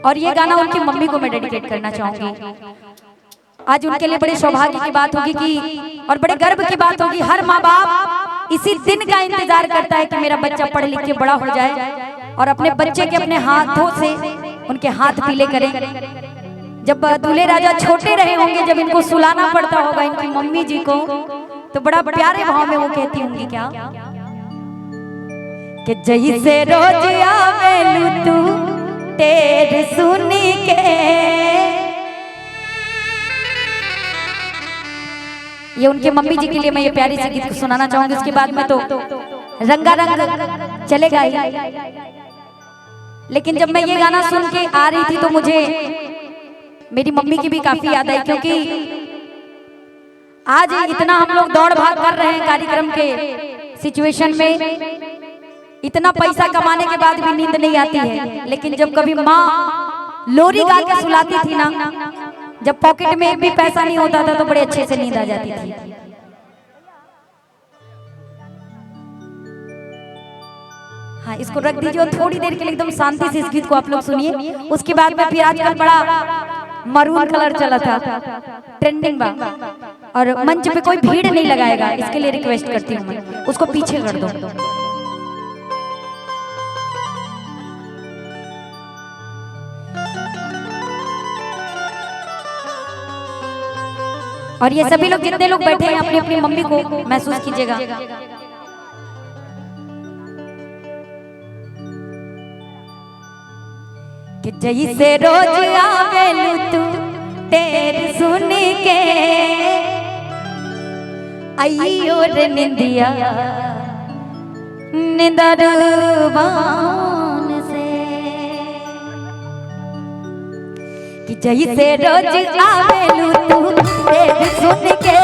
और ये गाना उनकी मम्मी को मैं डेडिकेट करना चाहूंगी। आज उनके लिए बड़े सौभाग्य की बात होगी कि और बड़े गर्व की बात होगी, हर माँ बाप इसी दिन का इंतजार करता है कि मेरा बच्चा पढ़ लिख के बड़ा हो जाए और अपने बच्चे के अपने हाथों से उनके हाथ पीले करें। जब दूल्हे राजा छोटे रहे होंगे, जब इनको सुलाना पड़ता होगा इनकी मम्मी जी को, तो बड़ा प्यारे भाव में वो कहती होंगी क्या कि जैसे रोज आवेलू तू तेरे सुनी के। ये उनके मम्मी जी के लिए मैं ये प्यारी सी गीत सुनाना चाहूंगी। इसके बाद में तो रंगारंग चलेगा ही, लेकिन जब मैं ये गाना सुन के आ रही थी तो मुझे मेरी मम्मी की भी काफी याद आई, क्योंकि आज इतना हम लोग दौड़ भाग कर रहे हैं कार्यक्रम के सिचुएशन में, इतना पैसा कमाने के बाद भी नींद नहीं आती है। लेकिन जब कभी माँ लोरी गा के सुलाती थी ना, जब पॉकेट में एक भी पैसा नहीं होता था तो बड़े अच्छे से नींद आ जाती थी। हाँ, इसको रख दीजिए और थोड़ी देर के लिए एकदम शांति से इस गीत को आप लोग सुनिए। उसके बाद में फिर आजकल बड़ा मरून कलर चला था, ट्रेंडिंग बा, और मंच पे कोई भीड़ नहीं लगाएगा, इसके लिए रिक्वेस्ट करती हूँ मैं, उसको पीछे कर दो। और ये सभी लोग जितने लोग बैठे हैं अपनी अपनी मम्मी को महसूस कीजिएगा। कि जैसे रोज आवेलू तू तेरे सुन के, आइयो रे निंदिया निंदरबान से। कि जैसे रोज आवेलू तू तेरे सुन के,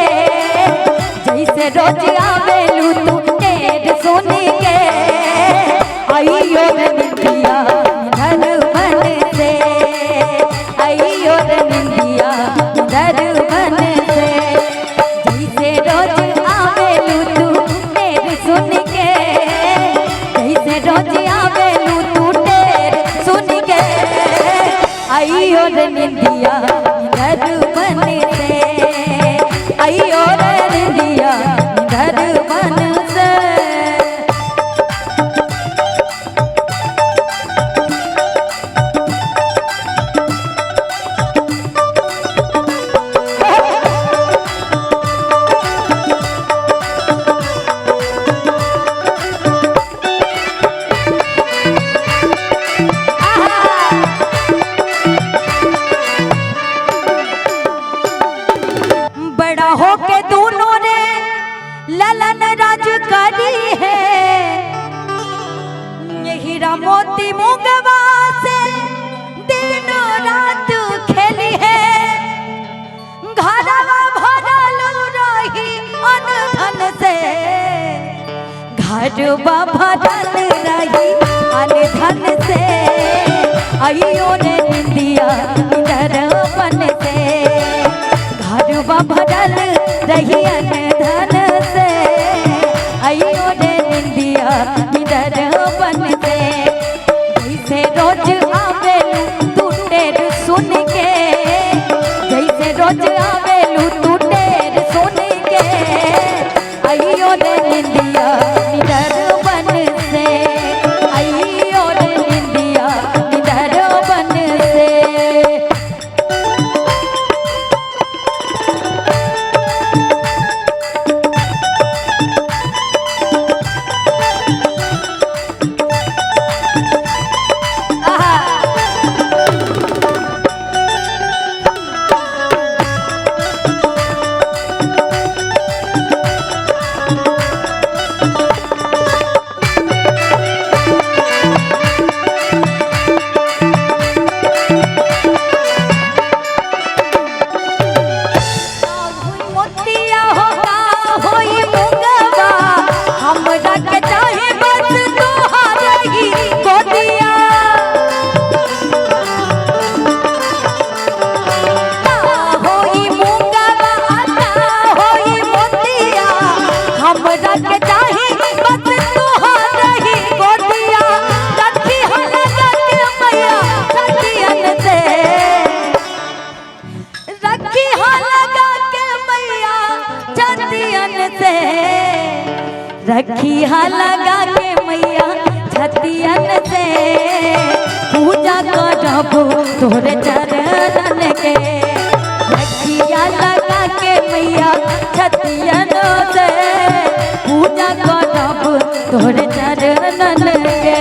जैसे रोज आवेलू तू तेरे सुन के, आइयो रे निंदिया निंदरबान से, आइयो रे निंदिया निंदरबान से। जैसे रोज आवेलू तू तेरे सुन के, जैसे रोज आवेलू तू तेरे सुन के, आइयो रे निंदिया निंदरबान से, आइयो रे निंदिया निंदरबान से। बड़ा होके दोनों ने ललन राज करी है, ये हीरा मोती मूंगवा से दिन रात खेली है। घरवा भरल रही अनधन से, घरवा भरल रही अनधन से, आइयो रे निंदिया निंदरबान से। घरवा भरल रही अनधन से, आइयो रे निंदिया निंदरबान से। जैसे रोज आवेलू तू तेरे सुन के, जैसे रोज आवेलू तू तेरे सुन के, आइयो रे निंदिया निंदरबान से, आइयो रे निंदिया निंदरबान से। रखिया लगा के मैया छतियन से पूजा करब तोरे चरणन के। रखिया लगा के मैया छतियन से पूजा करब तोरे चरणन के।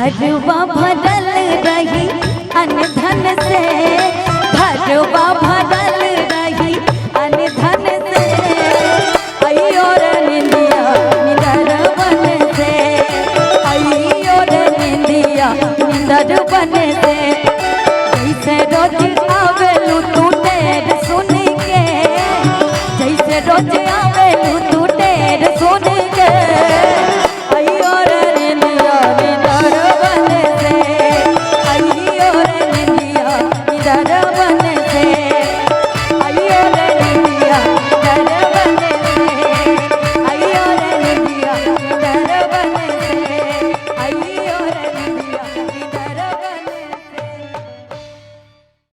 घरवा भरल रही अनधन से, घरवा भरल रही अनधन से। अयो रे निंदिया निंदर बन से, अयो रे निंदिया निंदर बन से।